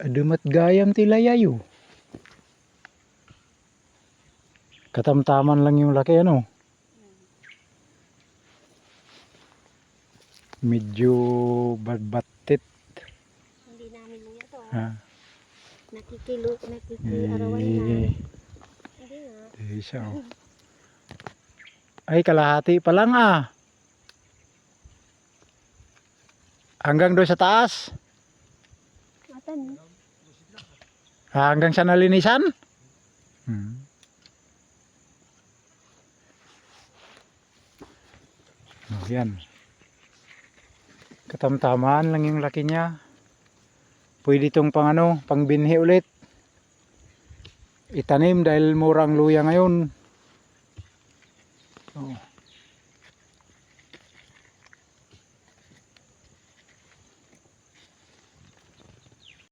Adumat gayam tilayayo. Katamtaman lang yung laki ano. Medyo barbatit. Hindi namin niya to. Ha? Nakikiarawan na. Hindi nga. Siya, oh. Ay, kalahati pa lang ah. Hanggang doon sa taas. Atan. Hanggang sa nalinisan. Oh, yan. Katamtaman lang yung laki niya. Pwede itong pang binhi ulit. Itanim dahil mura ang luya ngayon. Oh.